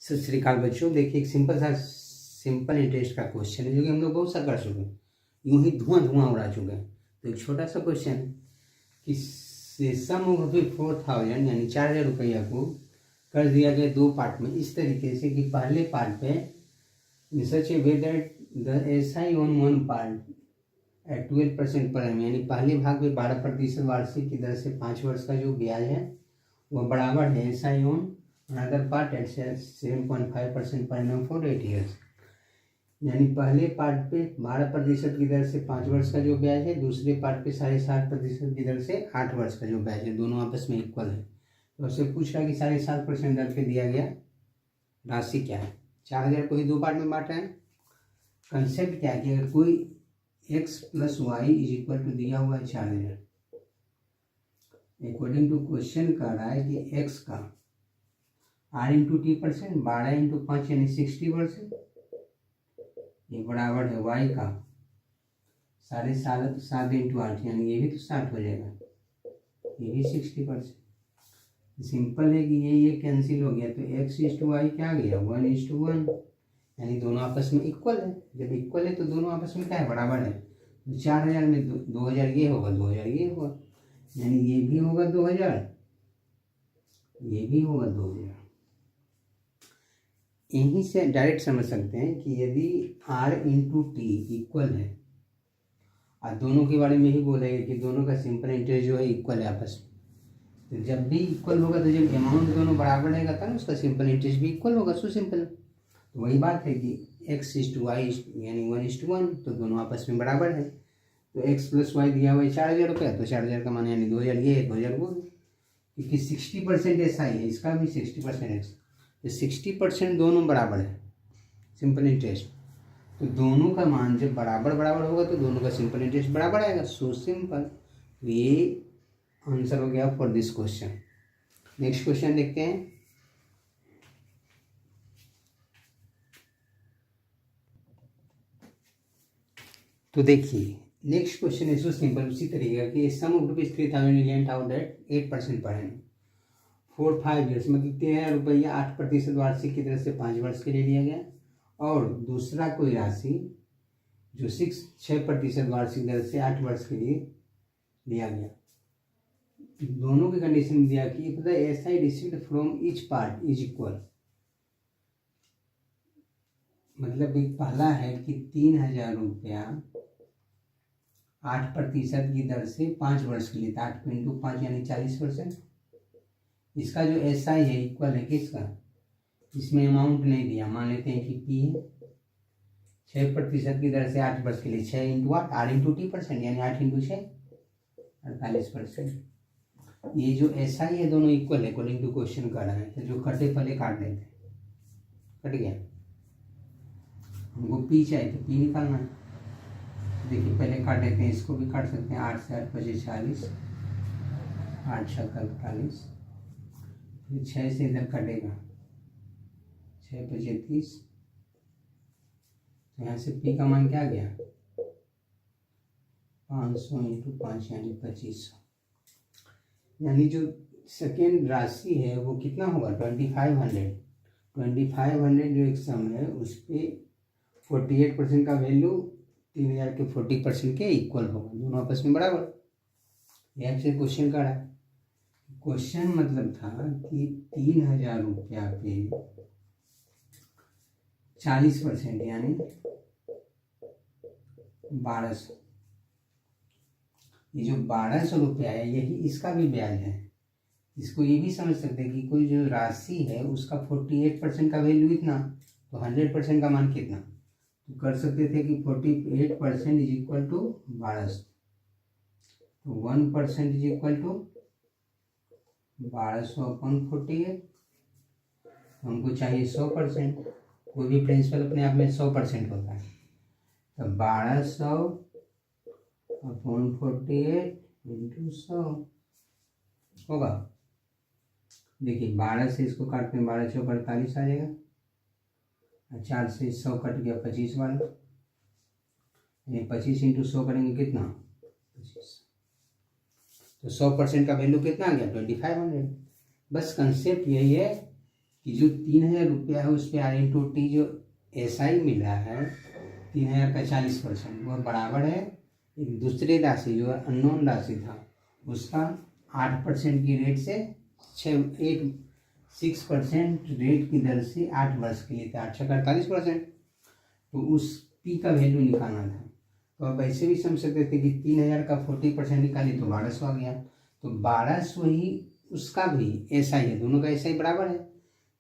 सत श्री अकाल बच्चों। देखिए एक सिंपल इंटरेस्ट का क्वेश्चन है जो कि हम लोग बहुत सा कर चुके हैं, यूं ही धुआं उड़ा चुके हैं। तो एक छोटा सा क्वेश्चन है कि सम ऑफ रुपये 4000 यानी 4000 रुपया को कर दिया गया दो पार्ट में इस तरीके से कि पहले पार्ट पे in such a way that the SI on one part at 12% per M, यानी पहले भाग में 12% वार्षिक की दर से 5 वर्ष का जो ब्याज है वह बराबर है SI on another part at 7.5% per annum for 8 years. यानी पहले पार्ट पे 12% की दर से 5 वर्ष का जो ब्याज है, दूसरे पार्ट पे 7.5% की दर से 8 वर्ष का जो ब्याज है, दोनों आपस में इक्वल है। तो उससे पूछ रहा है कि 7.5% दर पे दिया गया राशि क्या है। 4000 को ही दो पार्ट में बांट रहे हैं। कंसेप्ट क्या है कि अगर कोई x + y = दिया हुआ है 4000, अकॉर्डिंग टू क्वेश्चन कह रहा है कि x का r × t%, 12 × 5 यानी 60%, ये बराबर है y का 7.5 × 8 यानी ये भी तो 60 हो जाएगा, ये भी 60%। सिंपल है कि ये कैंसिल हो गया, तो x/y क्या आ गया 1:1, यानी दोनों आपस में इक्वल है। जब इक्वल है तो दोनों आपस में क्या है, बराबर है। तो 4000 में 2000 ये होगा, 2000 ये होगा, यानी ये भी होगा 2000, ये भी होगा 2000। यहीं से डायरेक्ट समझ सकते हैं कि यदि r × t इक्वल है, और दोनों के बारे में ही बोलेगा कि दोनों का सिंपल इंटरेस्ट जो है इक्वल है आपस में। तो जब भी इक्वल होगा तो जब अमाउंट दोनों बराबर रहेगा तब ना उसका सिंपल इंटरेस्ट भी इक्वल होगा। So simple. तो वही बात है कि x/y यानी 1:1, तो दोनों आपस में बराबर है। तो x + y दिया हुआ है 4000 रुपया, तो 4000 का मान यानी 2000 ये है, 2000 वो है, क्योंकि 60% SI है, इसका भी 60% x, तो 60% दोनों बराबर है सिंपल इंटरेस्ट। तो दोनों का मान जब बराबर होगा तो दोनों का सिंपल इंटरेस्ट बराबर आएगा। So simple. तो ये आंसर हो गया for this question. Next question देखते हैं। तो देखिए नेक्स्ट क्वेश्चन है सो सिंपल, उसी तरीके की sum of ₹3000 lent out at 8% per annum for 5 years, मतलब 3000 रुपया 8% वार्षिक की तरफ से 5 वर्ष के लिए लिया गया, और दूसरा कोई राशि जो 6% वार्षिक दर से 8 वर्ष के लिए लिया गया। दोनों की कंडीशन दिया कि if the SI received from each part is equal, मतलब एक पहला है कि 3000 रुपया 8% की दर से 5 वर्ष के लिए था, 8 × 5 यानी 40%। इसका जो SI है इक्वल है किसका, इसमें अमाउंट नहीं दिया, मान लेते हैं कि P है। 6% की दर से 8 वर्ष के लिए 6 × 8 R × T% यानी 8 × 6 48%। ये जो SI है दोनों इक्वल है अकॉर्डिंग टू क्वेश्चन कर रहा है। तो जो कटे पहले काट लेते हैं, कट गया। हमको P चाहिए तो P निकालना है। देखिए पहले काट लेते हैं, इसको भी काट सकते हैं। 8 से 8 = 40, 8 × 6 = 48, फिर 6 से इधर कटेगा 6 × 5 = 30, तो यहाँ से P का मान क्या आ गया 500 × 5 यानी 2500, यानी जो सेकेंड राशि है वो कितना होगा 2500 जो एक सम है उस पर 48% का वैल्यू 3000 के 40% के इक्वल होगा, दोनों आपस में बराबर। यह से क्वेश्चन का है। क्वेश्चन मतलब था कि 3000 रुपया पे 40% यानी 1200, ये जो 1200 रुपया है यही इसका भी ब्याज है। इसको ये भी समझ सकते हैं कि कोई जो राशि है उसका 48% का वैल्यू इतना, तो 100% का मान कितना, तो कर सकते थे कि 48% इज इक्वल टू 1200, तो 1% इज इक्वल टू 1200/48। हमको चाहिए 100%, कोई भी प्रिंसिपल अपने आप में 100% होता है, तो 1200/48 × 100 होगा। देखिए 12 से इसको काटते हैं, 12 × 4 = 48 आ जाएगा, 4 से 100 कट गया 25 वाला, यानी 25 × 100 करेंगे कितना 25, तो 100% का वैल्यू कितना आ गया 2500। बस कंसेप्ट यही है कि जो 3,000 रुपया है उस पर R/T जो SI मिला है 3,000 का 40% वह बराबर है एक दूसरे राशि जो अननोन राशि था उसका 8% की रेट से 6% रेट की दर से 8 वर्ष के लिए था। 8 × 48%। तो उस P का वैल्यू निकालना था। तो अब ऐसे भी समझ सकते थे कि 3,000 का 40% निकाली तो 1200 आ गया। तो 1200 ही उसका भी SI है, दोनों का SI बराबर है।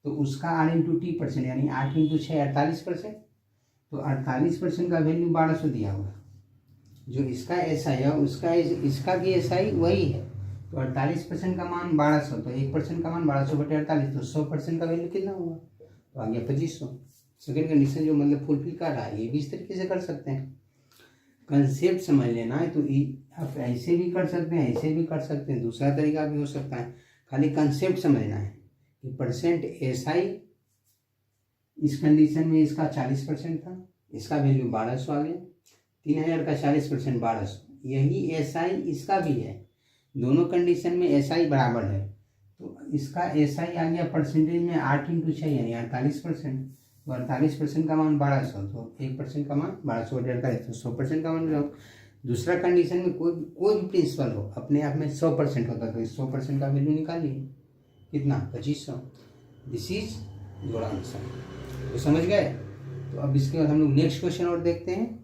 तो उसका R/T% यानी 8 × 6 48%। तो 48% का वैल्यू 1200 दिया हुआ। जो इसका SI है उसका इसका भी SI वही है। तो 48% का मान 1200, तो 1% का मान 1200/48, तो 100% का वैल्यू कितना हुआ? तो आ गया 2500। सेकेंड कंडीशन जो मतलब फुलफिल कर रहा है ये भी इस तरीके से कर सकते हैं। कंसेप्ट समझ लेना है तो आप ऐसे भी कर सकते हैं, ऐसे भी कर सकते हैं, दूसरा तरीका भी हो सकता है। खाली कंसेप्ट समझना है कि परसेंट SI इस कंडीशन में इसका 40% था, इसका वैल्यू 1200 आ गया। 3,000 का 40% 1200, यही SI इसका भी है। दोनों कंडीशन में SI बराबर है। तो इसका SI आ गया परसेंटेज में 8 × 6 यानी 48%। तो 48% का मान 1200, तो 1% का मान 1200/48, तो 100% का मान। दूसरा कंडीशन में कोई भी प्रिंसिपल हो अपने आप में 100% होता, तो इस 100% का वैल्यू निकालिए कितना 2500। This is your answer. तो समझ गए। तो अब इसके बाद हम लोग नेक्स्ट क्वेश्चन और देखते हैं।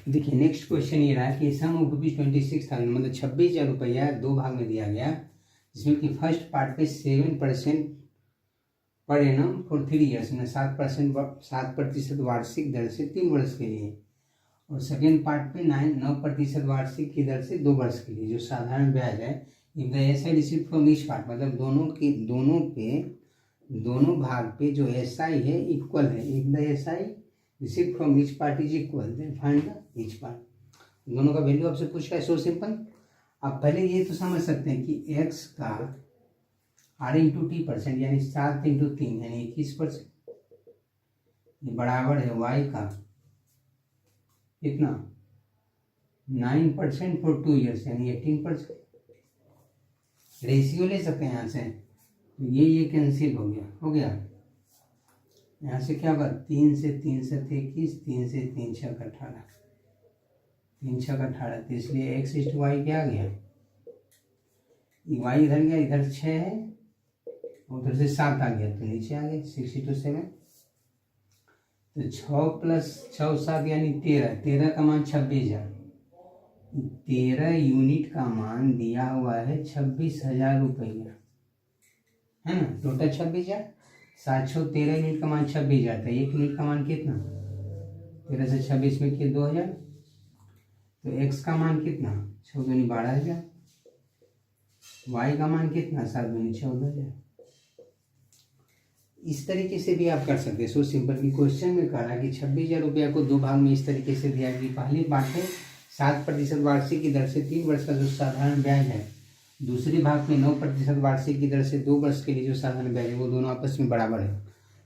देखिए नेक्स्ट क्वेश्चन ये रहा कि सम ऑफ ₹26,000 मतलब 26,000 रुपया 2 भाग में दिया गया, जिसमें कि फर्स्ट पार्ट पे 7% पर एनम फॉर 3 ईयर्स में 7% वार्षिक दर से 3 वर्ष के लिए, और सेकेंड पार्ट पे 9% वार्षिक की दर से 2 वर्ष के लिए जो साधारण ब्याज है। If the SI received from each part मतलब दोनों भाग पे जो SI है इक्वल है। If the SI received from each part is equal then find the each part. दोनों का वैल्यू आपसे पूछ रहा है। So simple. आप पहले ये तो समझ सकते हैं कि x का R/T% यानी 7 × 3 यानी 21% बराबर है y का कितना 9% फॉर 2 ईयर्स यानी 18%। रेशियो ले सकते हैं यहाँ से, ये कैंसिल हो गया। यहाँ से क्या होगा 3 से 3 से 21, 3 से 3 6 का 18, 3 6 का 18। तो इसलिए x/y क्या आ गया, y इधर गया, इधर 6 है, उधर से 7 आ गया तो नीचे आ गया 6/7। तो 6 + 6 7 यानी 13 का मान 26,000। 13 यूनिट का मान दिया हुआ है 26,000 रुपया, है ना। टोटल 26,000, 713 यूनिट का मान 26,000 था। 1 यूनिट का मान कितना 13 से 26 में किए 2,000। तो x का मान कितना 6 दूनी 12,000, y का मान कितना 7 दूनी 14,000। इस तरीके से भी आप कर सकते हैं। सो सिंपल की क्वेश्चन में कहा कि 26,000 रुपया को 2 भाग में इस तरीके से दिया कि पहली बात है 7% वार्षिक की दर से 3 वर्ष का जो साधारण ब्याज है, दूसरे भाग में 9% वार्षिक की दर से 2 वर्ष के लिए जो साधारण ब्याज है वो दोनों आपस में बराबर है।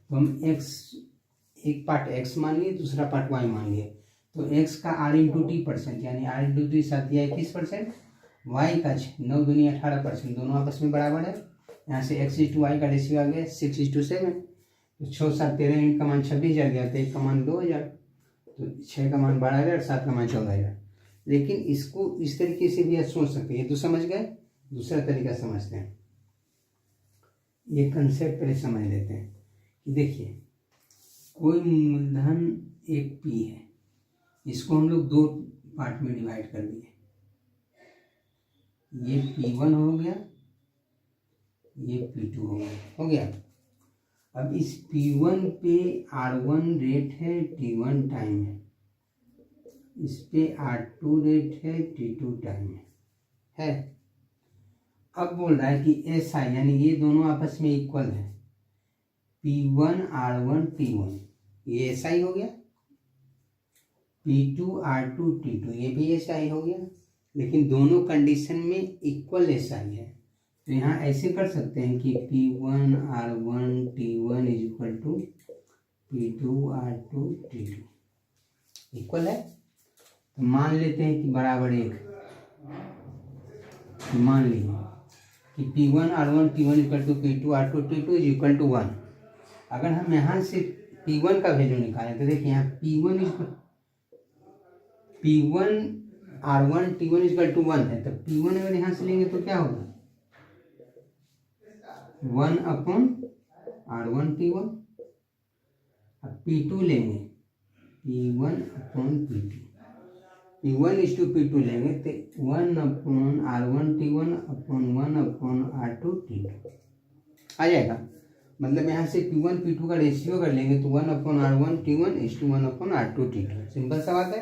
तो हम एक पार्ट x मान लिए, दूसरा पार्ट y मान लिए। तो x का R/T% यानी R/T 7 या 21%, y का 9 दूनी 18%, दोनों आपस में बराबर है। यहाँ से x/y का रेशियो आ गया 6/7। तो 6 7 13 यूनिट का मान 26,000 गया, तो 1 का मान 2,000, तो 6 का मान 12,000, 7 का मान 14,000। लेकिन इसको इस तरीके से भी आप सोच सकते हैं। ये तो समझ गए। दूसरा तरीका समझते हैं। ये कंसेप्ट पहले समझ लेते हैं कि देखिए कोई मूलधन एक P है, इसको हम लोग 2 पार्ट में डिवाइड कर दिए। ये P1 हो गया, ये P2 हो गया। अब इस P1 पे R1 रेट है, T1 टाइम है, इस पे R2 रेट है, T2 टाइम है। अब बोल रहा है कि SI यानी ये दोनों आपस में इक्वल है, P1 R1 T1 ये SI हो गया, P2 R2 T2 ये भी SI हो गया। लेकिन दोनों कंडीशन में इक्वल SI है। तो यहाँ ऐसे कर सकते हैं कि P1 R1 T1 is equal to P2 R2 T2 equal है। तो मान लेते हैं कि बराबर 1, मान लीजिए कि P1 R1 T1 equal to P2 R2 T2 is equal to 1। अगर हम यहाँ से P1 का वैल्यू निकालें तो देखिए यहाँ P1 R1 T1 equal to 1 है, तो P1 अगर यहाँ से लेंगे तो क्या होगा 1/R1 T1। अब P2 लेंगे P1/P2, P1:P2 लेंगे तो 1/R1 T1 1/R2 T2 आ जाएगा। मतलब यहाँ से P1 P2 का रेशियो कर लेंगे तो 1/R1 T1 1/R2 T2। Simple सा बात है।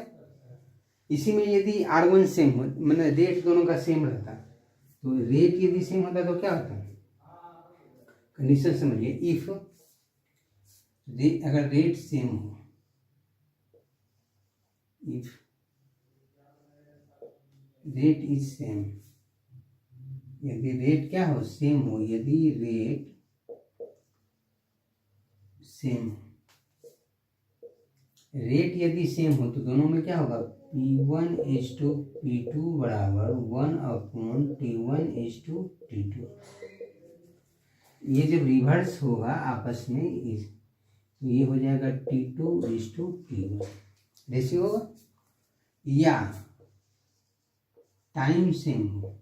इसी में यदि R1 सेम हो, मतलब रेट दोनों का सेम रहता, तो रेट यदि सेम होता तो क्या होता, कंडीशन समझिए। इफ अगर रेट सेम हो, इफ रेट इज सेम, यदि रेट क्या हो सेम हो, यदि रेट सेम, रेट यदि सेम हो तो दोनों में क्या होगा P1:P2 बराबर 1/T1:T2। ये जब रिवर्स होगा आपस में तो ये हो जाएगा T2:T1 रेशियो होगा। या टाइम सेम हो,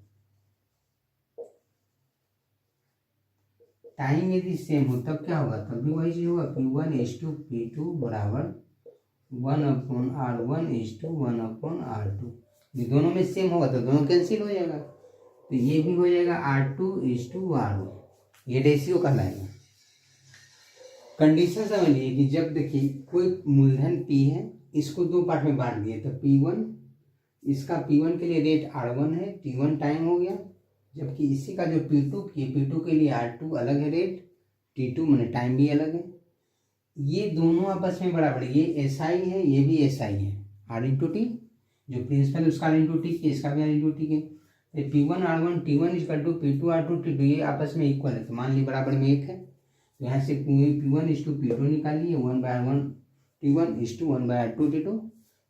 टाइम यदि सेम हो तब क्या होगा, तब भी वही चीज होगा P1:P2 बराबर 1/R1:1/R2। ये दोनों में सेम होगा तो दोनों कैंसिल हो जाएगा, तो ये भी हो जाएगा R2:R1। ये रेशियो कहलाएगा। कंडीशन समझिए कि जब देखिए कोई मूलधन P है, इसको दो पार्ट में बांट दिए, तो P1 इसका P1 के लिए रेट R1 है, T1 टाइम हो गया, जबकि इसी का जो P2 के लिए R2 अलग है रेट, T2 मैंने टाइम भी अलग है। ये दोनों आपस में बराबर, ये SI है ये भी SI है, R/T, जो प्रिंसिपल उसका R/T के, इसका भी R/T के। P1R1 T1 equal to P2R2 T2 ये आपस में इक्वल है, तो मान ली बराबर में एक है, तो यहाँ से P1:P2 निकालिए 1/R1 T1 1/R2 T2।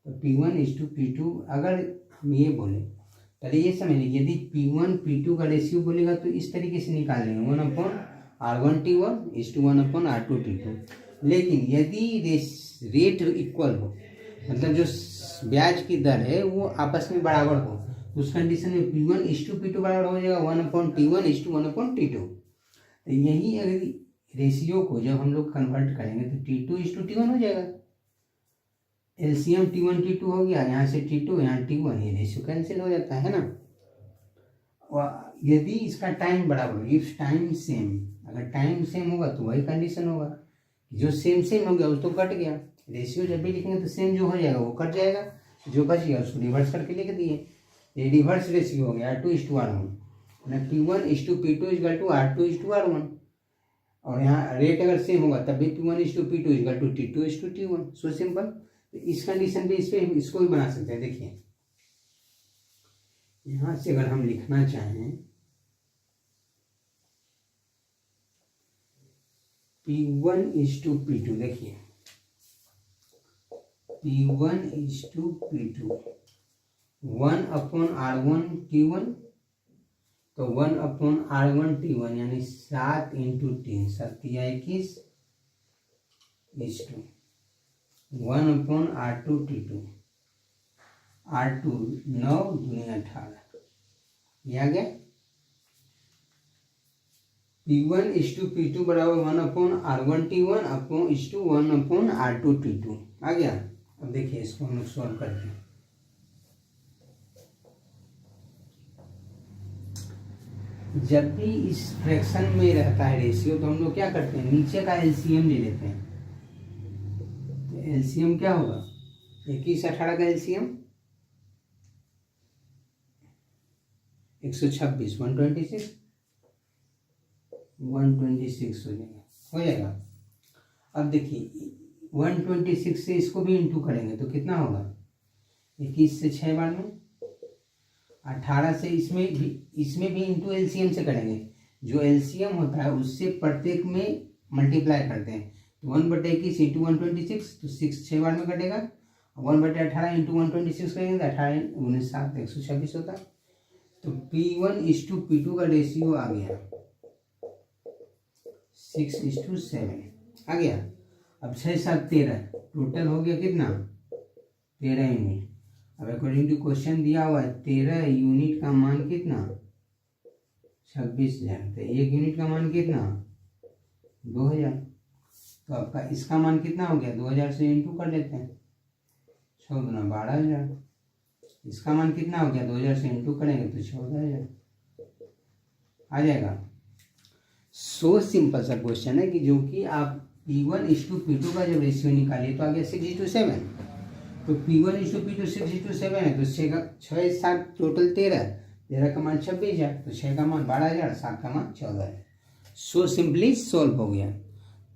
तो P1:P2 अगर हम ये बोले, पहले ये समझ लीजिए, यदि P1 P2 का रेशियो बोलेगा तो इस तरीके से निकाल लेंगे 1/R1 T1 1/R2 T2। लेकिन यदि रेट इक्वल हो, मतलब जो ब्याज की दर है वो आपस में बराबर हो, तो उस कंडीशन में P1:P2 बराबर हो जाएगा 1/T1 1/T2। तो यही अगर रेशियो को जब हम लोग कन्वर्ट करेंगे तो T2:T1 हो जाएगा। एलसीएम T1 T2 हो गया, यहाँ से T2 यहाँ T1, ये रेशियो कैंसिल हो जाता है ना। और यदि इसका टाइम बराबर हो, इफ टाइम सेम, अगर टाइम सेम होगा तो वही कंडीशन होगा, जो सेम हो गया वो तो कट गया, रेशियो जब भी लिखेंगे तो सेम जो हो जाएगा वो कट जाएगा, जो बच गया उसको रिवर्स करके लिख दिए, ये रिवर्स रेशियो हो गया R2:R1। P1:P2 equal to R2:R1। और यहाँ रेट अगर सेम होगा तब भी P1:P2 equal to T2:T1। So simple. इस कंडीशन पे इसको भी बना सकते हैं। देखिए यहाँ से अगर हम लिखना चाहें P1:P2, देखिए P1:P2 1/R1 T1, तो 1/R1 T1 यानी 7 × 3 7 या 21 1/R2 T2, R2 9 दूनी 18, ये आ गया। P1:P2 बराबर 1/R1 T1 1/R2 T2 आ गया। अब देखिए इसको हम लोग सॉल्व करते हैं। जब भी इस फ्रैक्शन में रहता है रेशियो तो हम लोग क्या करते हैं, नीचे का एलसीएम ले लेते हैं। तो एलसीएम क्या होगा, 21 18 का एलसीएम 126 126 हो जाएगा। अब देखिए 126 से इसको भी इंटू करेंगे तो कितना होगा, 21 से 6 बार में, 18 से इसमें भी इंटू एलसीएम से करेंगे, जो एलसीएम होता है उससे प्रत्येक में मल्टीप्लाई करते हैं, तो 1/21 × 126 तो 6 6 बार में कटेगा, 1/18 × 126 करेंगे तो 18 × 7 126 होता है। तो P1:P2 का रेशियो आ गया 6:7 आ गया। अब 6 7 13 टोटल हो गया कितना 13 यूनिट। अब अकॉर्डिंग टू क्वेश्चन दिया हुआ है 13 यूनिट का मान कितना 26,000। तो 1 यूनिट का मान कितना 2000। तो आपका इसका मान कितना हो गया 2000 से इंटू कर लेते हैं 14 12,000। इसका मान कितना हो गया 2000 से इंटू करेंगे तो 14,000 आ जाएगा। सो सिंपल सा क्वेश्चन है कि जो कि आप P1:P2 का जब रेशियो निकालिए तो आ गया 6:7। तो P1:P2 6:7 है तो 6 7 टोटल 13 का मान 26,000 तो 6 का मान 12,000 7 का मान 14,000। सो सिंपली सॉल्व हो गया।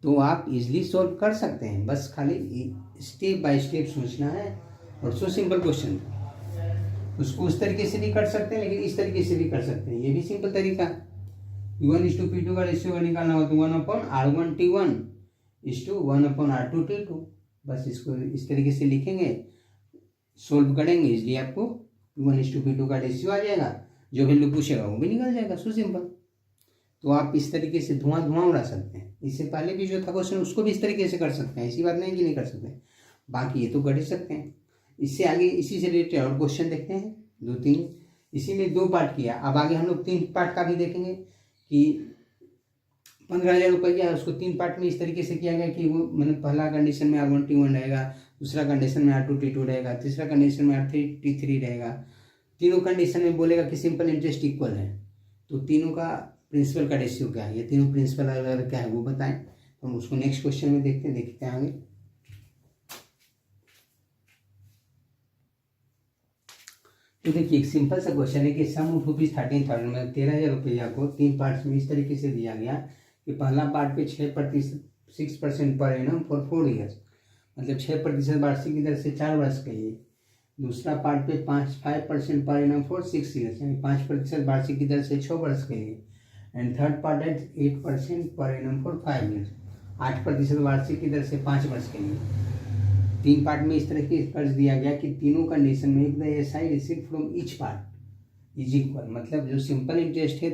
तो आप इजीली सॉल्व कर सकते हैं, बस खाली स्टेप बाय स्टेप सोचना है। और सो सिंपल क्वेश्चन उसको उस तरीके से भी कर सकते हैं लेकिन इस तरीके से भी कर सकते हैं, ये भी सिंपल तरीका। P1:P2 का रेशियो निकालना हो तो 1/R1T1:1/R2T2। बस इसको इस तरीके से लिखेंगे, सोल्व करेंगे, इसलिए आपको P1:P2 का रेशियो आ जाएगा। जो वैल्यू पूछेगा वो भी निकल जाएगा। So simple. तो आप इस तरीके से धुआं उड़ा सकते हैं। इससे पहले भी जो था क्वेश्चन उसको भी इस तरीके से कर सकते हैं, ऐसी बात नहीं कि नहीं कर सकते। बाकी ये तो कर ही सकते हैं। इससे आगे इसी से रिलेटेड और क्वेश्चन देखते हैं 2-3। इसीलिए 2 पार्ट किया। अब आगे हम लोग 3 पार्ट का भी देखेंगे कि 15,000 रुपया है उसको 3 पार्ट में इस तरीके से किया गया कि वो मतलब पहला कंडीशन में R1T1 रहेगा, दूसरा कंडीशन में R2T2 रहेगा, तीसरा कंडीशन में R3T3 रहेगा। तीनों कंडीशन में बोलेगा कि सिंपल इंटरेस्ट इक्वल है। तो तीनों का प्रिंसिपल का रेशियो क्या है, ये तीनों प्रिंसिपल अलग अलग क्या है वो बताएं। हम उसको नेक्स्ट क्वेश्चन में देखते हैं आगे। तो देखिए एक सिंपल सा क्वेश्चन है कि सम ऑफ ₹13,000 मतलब 13,000 रुपया को 3 पार्ट्स में इस तरीके से दिया गया कि पहला पार्ट पे 6% पर एनम फॉर 4 ईयर्स, मतलब 6% वार्षिक दर से 4 वर्ष के लिए। दूसरा पार्ट पे 5% पर एनम फॉर 6 ईयर्स, यानी 5% वार्षिक दर से 6 वर्ष के लिए। एंड थर्ड पार्ट है 8% पर एनम फॉर 5 ईयर्स, 8% वार्षिक की दर से 5 वर्ष के लिए। 3 पार्ट में इस तरह के कर्ज दिया गया कि तीनों कंडीशन में if the SI receive from each part is equal, मतलब जो सिंपल इंटरेस्ट है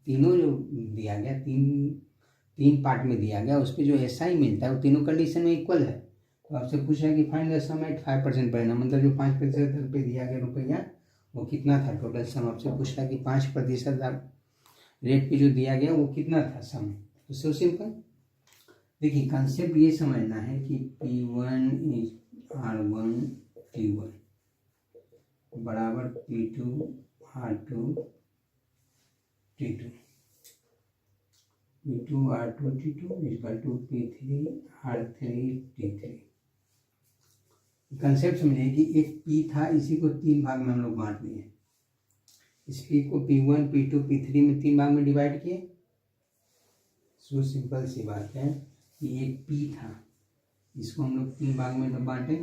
तीनों जो दिया गया 3 पार्ट में दिया गया उस पर जो एसआई मिलता है वो तीनों कंडीशन में इक्वल है। तो आपसे पूछ रहा है कि find the some eight 5% per annum, मतलब जो 5% दर पे दिया गया रुपया वो कितना था। टोटल सम आपसे पूछ रहा है कि 5% रेट पे जो दिया गया वो कितना था सम। तो सो सिंपल। देखिए कंसेप्ट ये समझना है कि P1:R1T1 बराबर P2:R2T2, P2:R2T2 equal to P3:R3T3। Concept समझिए कि एक P था, इसी को 3 भाग में हम लोग बांट दिए। इस P को P1 P2 P3 में 3 भाग में डिवाइड किए। सो सिंपल सी बात है कि एक P था, इसको हम लोग 3 भाग में बांटे।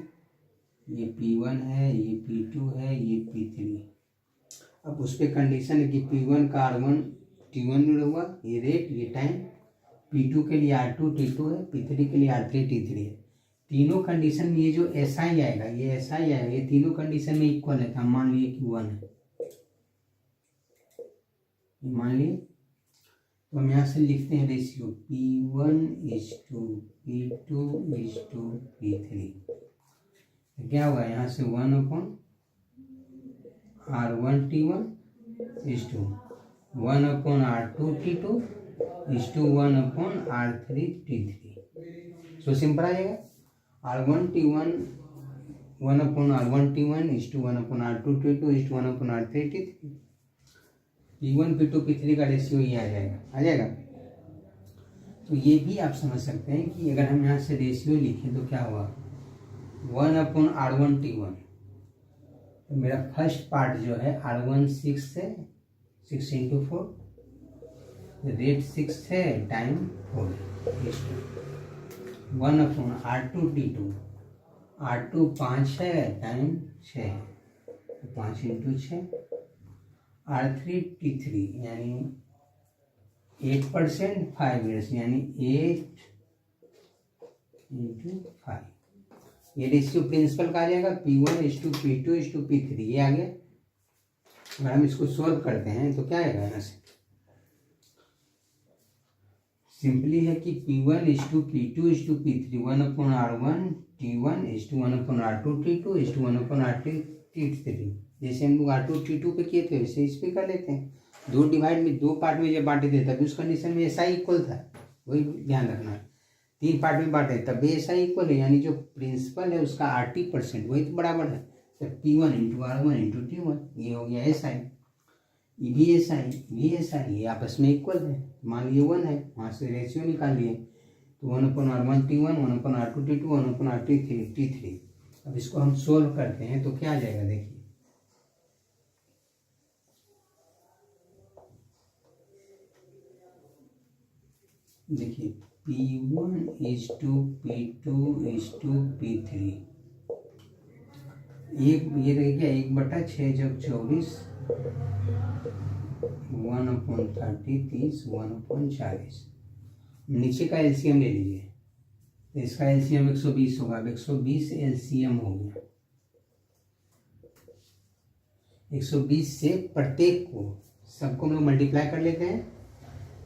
ये P1 है, ये P2 है, ये P3। अब उस पर कंडीशन है कि P1 का R1T1 में हुआ, ये रेट ये टाइम। P2 के लिए R2T2 है, P3 के लिए R3T3 है। तीनों कंडीशन में ये जो SI आएगा ये तीनों कंडीशन में इक्वल है। हम मान लिए कि 1 है, मान लिए। तो हम यहाँ से लिखते हैं रेशियो P1:P2:P3। क्या हुआ यहाँ से 1/R1T1 1/R2T2 1/R3T3। So simple आ जाएगा। R1T1 1/R1T1 1/R2T2 1/R3T3। P1 P2 P3 का रेशियो ये आ जाएगा। तो ये भी आप समझ सकते हैं कि अगर हम यहाँ से रेशियो लिखें तो क्या हुआ 1/R1T1। तो मेरा फर्स्ट पार्ट जो है R1 6 है, 6 × 4, रेट 6 है, टाइम 4 है। 1/R2T2, R2 5 है, टाइम 6 है, 5 × 6। R3T3 यानी 8% 5 ईयर्स, यानी 8 × 5। ये रेशियो प्रिंसिपल का आ जाएगा P1:P2:P3, ये आ गया। अगर हम इसको सॉल्व करते हैं तो क्या आएगा यहाँ से, सिंपली है कि P1:P2:P3 1/R1 T1 1/R2 T2 1/R3 T3। जैसे हम लोग R2 T2 पे किए थे वैसे इस पे कर लेते हैं। दो डिवाइड में दो पार्ट में जब बांटे थे तभी उस कंडीशन में SI इक्वल था, वही ध्यान रखना है। तीन पार्ट में बांटे तब भी SI इक्वल है, यानी जो प्रिंसिपल है उसका 80% वही तो बराबर है। तो P1 × R1 × T1 ये हो गया SI, ये भी SI ये आपस में इक्वल है, मान लीजिए 1 है, वहाँ से रेशियो निकाल लिए तो 1/R1 T1 1/R2 T2 1/R3 T3। अब इसको हम सोल्व करते हैं तो क्या आ जाएगा, देखिए P1:P2:P3 ये देखिए 1/6 जब 24 1/30 30 1/40। नीचे का एलसीएम ले लीजिए, तो इसका एलसीएम 120 होगा। अब 120 एलसीएम हो गया, 120 से प्रत्येक को सबको हम लोग मल्टीप्लाई कर लेते हैं।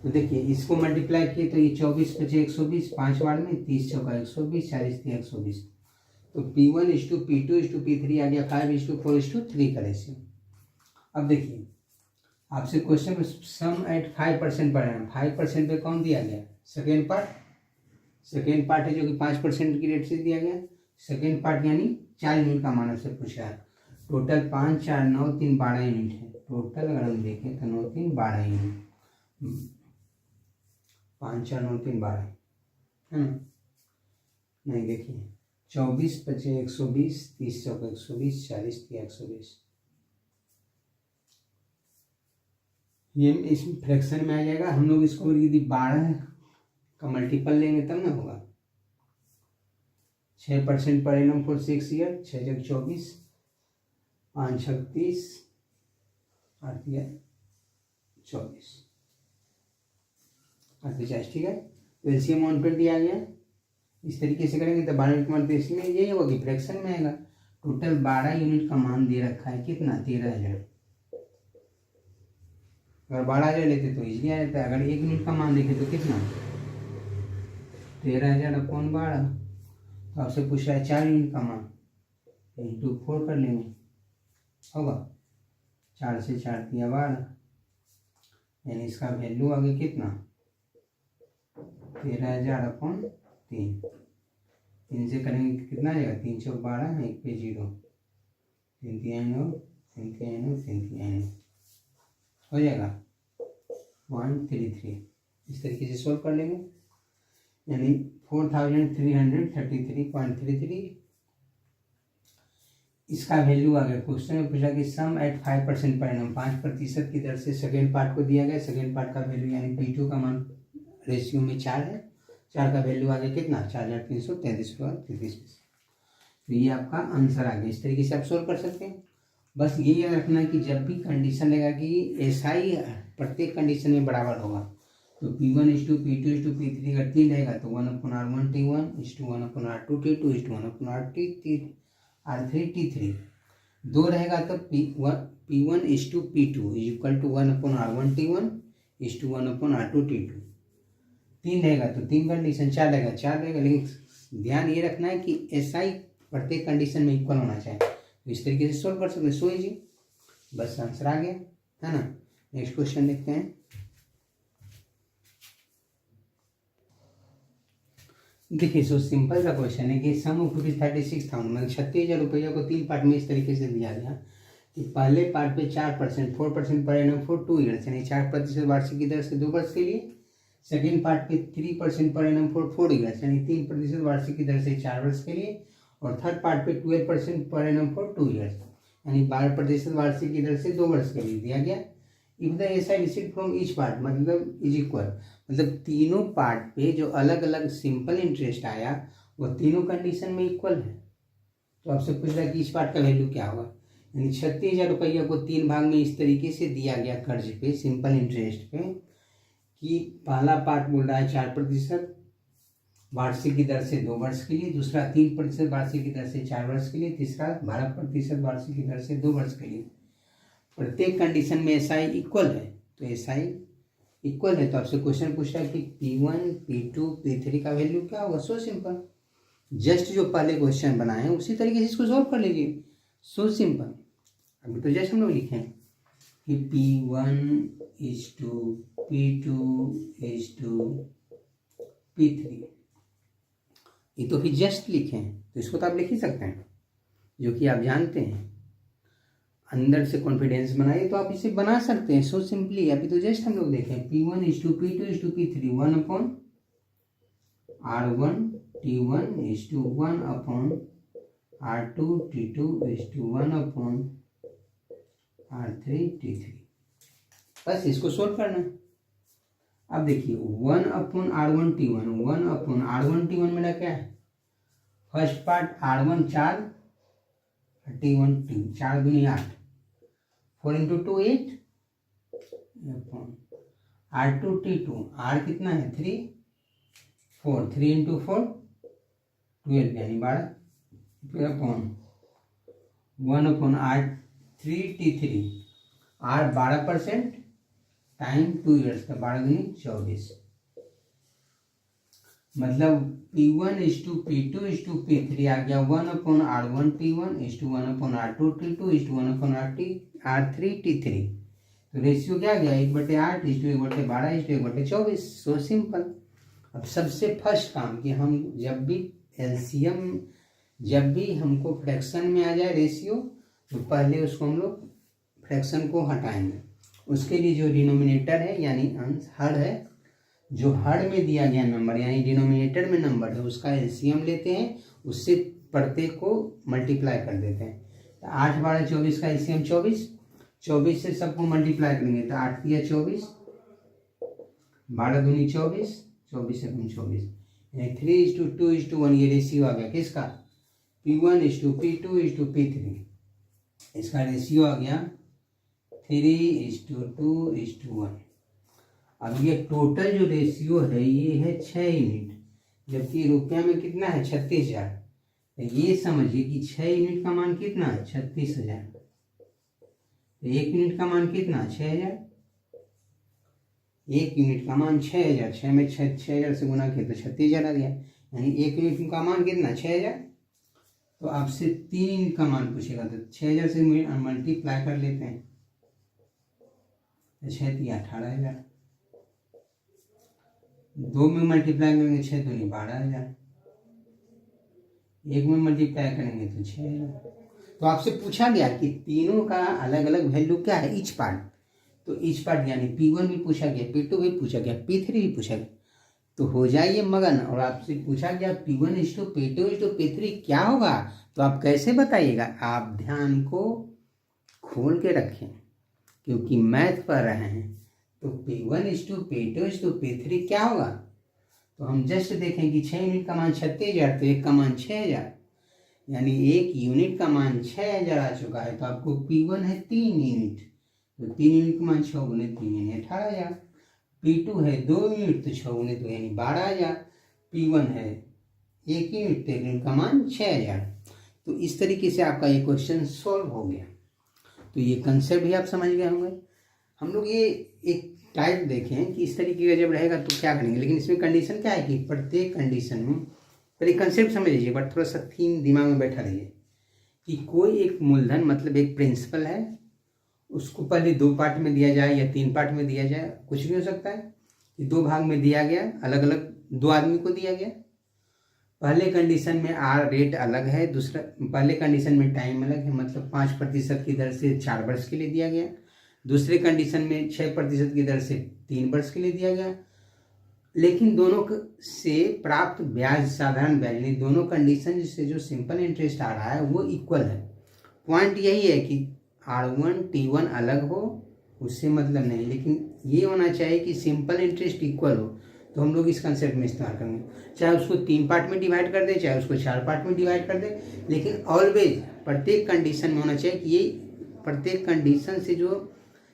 तो देखिए इसको मल्टीप्लाई किए तो ये 24 बचे 120 5 बार में 30 चौका 120 40 3 120। तो P1:P2:P3 आ गया 5:4:3 का रेशियो। अब देखिए आपसे क्वेश्चन में सम एट 5% पढ़ रहे हैं, 5% पे कौन दिया गया, सेकेंड पार्ट है जो कि 5% की रेट से दिया गया। सेकेंड पार्ट यानी 4 यूनिट का मान आपसे पूछा है। टोटल 5 4 9 3 12 यूनिट है। टोटल अगर हम देखें तो 9 3 12 यूनिट, 5 4 9 3 12 है ना। नहीं देखिए 24 बचे 120 30 चौका 120 40 3 120, ये इस फ्रैक्शन में आ जाएगा। हम लोग इसको यदि 12 का मल्टीपल लेंगे तब ना होगा। 6% पर एनम फॉर 6 ईयर, 6 जग 24 5 6 30 8 24 50, ठीक है। तो एलसीएम 120 दिया गया। इस तरीके से करेंगे तो 12 यूनिट तो इसमें यही होगा कि फ्रैक्शन में आएगा। टोटल 12 यूनिट का मान दे रखा है, कितना 13,000। अगर 12,000 लेते तो इजीली आ जाता है। अगर 1 यूनिट का मान देखे तो कितना 13,000/12। तो आपसे पूछ रहा है 4 यूनिट का मान, इंटू 4 कर लेंगे, होगा 4 से 4 दिया 12, यानी इसका वैल्यू आगे कितना 13,000/3। 3 से करेंगे कितना आ जाएगा 3 चौक 12 1 पे 0 3 3 9 3 3 9 3 3 9 हो जाएगा 133। इस तरीके से सॉल्व कर लेंगे, यानी 4333.33। इसका वैल्यू आ गया। क्वेश्चन में पूछा कि सम एट 5% पर एनम, 5% की दर से सेकेंड पार्ट को दिया गया। सेकेंड पार्ट का वैल्यू यानी P2 का मान रेशियो में 4 है, 4 का वैल्यू आ गया कितना 4333। तो ये आपका आंसर आ गया। इस तरीके से आप सोल्व कर सकते हैं। बस ये याद रखना है कि जब भी कंडीशन लेगा कि SI प्रत्येक कंडीशन में बराबर होगा, तो P1:P2:P3 अगर 3 रहेगा तो 1/R1 T1 1/R2 T2 1/R3 T3। 2 रहेगा तो P1:P2 1/R1 T1 1/R2 T2। 3 रहेगा तो 3 कंडीशन, 4 रहेगा। लेकिन ध्यान ये रखना है कि SI प्रत्येक कंडीशन में इक्वल होना चाहिए। तो इस तरीके से सोल्व कर सकते हैं। सो इजी, बस आंसर आ गया है ना। नेक्स्ट क्वेश्चन देखते हैं। देखिए सो सिंपल सा क्वेश्चन है कि सम ऑफ ₹36,000 मतलब 36,000 रुपये को 3 पार्ट में इस तरीके से दिया गया कि पहले पार्ट पे 4% 4% पर एनम फॉर 2 ईयर्स, यानी 4% वार्षिक की दर से 2 वर्ष के लिए। सेकेंड पार्ट पे 3% पर एनम फॉर 4 ईयर्स, यानी 3% वार्षिक की दर से 4 वर्ष के लिए। और थर्ड पार्ट पे 12% पर एनम फॉर 2 ईयर्स, यानी 12% वार्षिक की दर से 2 वर्ष के लिए दिया गया। If the SI received from each part मतलब इज इक्वल, मतलब तीनों पार्ट पे जो अलग अलग सिंपल इंटरेस्ट आया वो तीनों कंडीशन में इक्वल है। तो आपसे पूछ रहा है कि इस पार्ट का वैल्यू क्या होगा, यानी 36,000 रुपये को 3 भाग में इस तरीके से दिया गया कर्ज पे सिंपल इंटरेस्ट पे कि पहला पार्ट बोल रहा है 4% वार्षिक की दर से 2 वर्ष के लिए, दूसरा 3% वार्षिक की दर से 4 वर्ष के लिए, तीसरा 12% वार्षिक की दर से 2 वर्ष के लिए। प्रत्येक कंडीशन में SI इक्वल है, तो SI इक्वल है, तो आपसे क्वेश्चन पूछ रहा है कि P1 P2 P3 का वैल्यू क्या होगा। सो सिंपल, जस्ट जो पहले क्वेश्चन बनाए हैं उसी तरीके से इसको सॉल्व कर लीजिए। So simple. अभी तो जस्ट हम लोग लिखे हैं कि P1:P2:P3, ये तो फिर जस्ट लिखे हैं, तो इसको तो आप लिख ही सकते हैं, जो कि आप जानते हैं। अंदर से कॉन्फिडेंस बनाइए तो आप इसे बना सकते हैं। सो सिंपली अभी तो जस्ट हम लोग देखें P1:P2:P3 1/R1T1:1/R2T2:1/R3T3, बस इसको सोल्व करना है। अब देखिए 1/R1T1, 1/R1T1 मेरा क्या है, फर्स्ट पार्ट R1 4, T1 2, 4 दूनी 8, 4 × 2 8, R2T2, R कितना है 3, 4, 3 × 4 12 यानी 12, फिर upon 1/R3T3, R 12% time 2 years का, 12 दूनी 24, मतलब P1:P2:P3 आ गया 1/R1T1:1/R2T2:1/R3T3, तो रेशियो क्या गया 1/8 1/12 1/24। So simple. अब सबसे फर्स्ट काम कि हम जब भी LCM, जब भी हमको फ्रैक्शन में आ जाए रेशियो, तो पहले उसको हम लोग फ्रैक्शन को हटाएंगे। उसके लिए जो डिनोमिनेटर है यानी अंश, हर है, जो हर में दिया गया नंबर यानी डिनोमिनेटर में नंबर है उसका LCM लेते हैं, उससे प्रत्येक को मल्टीप्लाई कर देते हैं। तो 8 12 24 का LCM 24, 24 से सबको मल्टीप्लाई करेंगे तो 8 × 24, 12 दूनी 24, 24 से 24, यानी 3:2:1 ये रेशियो आ गया किसका, P1:P2:P3, इसका रेशियो आ गया 3:2:1। अब ये टोटल जो रेशियो है ये है 6 यूनिट, जबकि रुपया में कितना है 36,000। तो ये समझिए कि 6 यूनिट का मान कितना है 36,000, तो 1 यूनिट का मान कितना 6,000, 1 यूनिट का मान 6,000, 6 में 6,000 से गुना किया तो 36,000 आ गया, यानी 1 यूनिट का मान कितना 6,000। तो आपसे 3 यूनिट का मान पूछेगा तो 6,000 से मल्टीप्लाई कर लेते हैं, 6 × 3 18,000, 2 में मल्टीप्लाई करेंगे 6 दूनी 12,000, 1 में मल्टीप्लाई करेंगे तो 6,000। तो आपसे पूछा गया कि तीनों का अलग अलग वैल्यू क्या है ईच पार्ट, तो ईच पार्ट यानी P1 भी पूछा गया, P2 भी पूछा गया, P3 भी पूछा गया, तो हो जाइए मगन। और आपसे पूछा गया P1:P2:P3 क्या होगा, तो आप कैसे बताइएगा, आप ध्यान को खोल के रखें क्योंकि मैथ पढ़ रहे हैं। तो P1:P2:P3 क्या होगा, तो हम जस्ट देखें कि 6 यूनिट का मान 36,000, तो 1 का मान 6,000, यानी 1 यूनिट का मान 6,000 आ चुका है। तो आपको P1 है 3 यूनिट, तो 3 यूनिट का मान 6 × 3 यानी 18,000, P2 है 2 यूनिट तो 6 × 2 यानी 12,000, P1 है 1 यूनिट तो 1 यूनिट का मान 6,000। तो इस तरीके से आपका ये क्वेश्चन सॉल्व हो गया। तो ये कंसेप्ट भी आप समझ गए होंगे। हम लोग ये एक टाइप देखें कि इस तरीके का जब रहेगा तो क्या करेंगे, लेकिन इसमें कंडीशन क्या है कि प्रत्येक कंडीशन में पहले कंसेप्ट समझ लीजिए, बट थोड़ा सा थीम दिमाग में बैठा रहिए कि कोई एक मूलधन मतलब एक प्रिंसिपल है, उसको पहले 2 पार्ट में दिया जाए या 3 पार्ट में दिया जाए, कुछ भी हो सकता है कि 2 भाग में दिया गया, अलग अलग 2 आदमी को दिया गया। पहले कंडीशन में रेट अलग है, दूसरा पहले कंडीशन में टाइम अलग है, मतलब 5% की दर से 4 वर्ष के लिए दिया गया, दूसरे कंडीशन में 6% की दर से 3 वर्ष के लिए दिया गया। लेकिन दोनों से प्राप्त ब्याज, साधारण ब्याज, यानी दोनों कंडीशन से जो सिंपल इंटरेस्ट आ रहा है वो इक्वल है। पॉइंट यही है कि R1 T1 अलग हो, उससे मतलब नहीं, लेकिन ये होना चाहिए कि सिंपल इंटरेस्ट इक्वल हो। तो हम लोग इस कंसेप्ट में इस्तेमाल करेंगे, चाहे उसको 3 पार्ट में डिवाइड कर दे, चाहे उसको 4 पार्ट में डिवाइड कर दे, लेकिन ऑलवेज प्रत्येक कंडीशन में होना चाहिए कि ये प्रत्येक कंडीशन से जो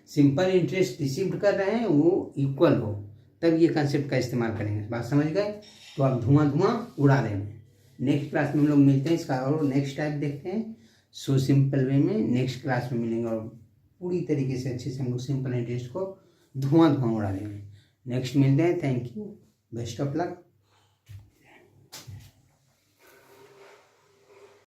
सिंपल इंटरेस्ट रिसीव कर रहे हैं वो इक्वल हो, तब ये कंसेप्ट का इस्तेमाल करेंगे। बात समझ गए, तो आप धुआं उड़ा देंगे। नेक्स्ट क्लास में हम लोग मिलते हैं, इसका और नेक्स्ट टाइप देखते हैं सो सिंपल वे में। नेक्स्ट क्लास में मिलेंगे और पूरी तरीके से अच्छे से हम लोग सिंपल इंटरेस्ट को धुआं उड़ा लेंगे। नेक्स्ट मिलते हैं। Thank you, best of luck.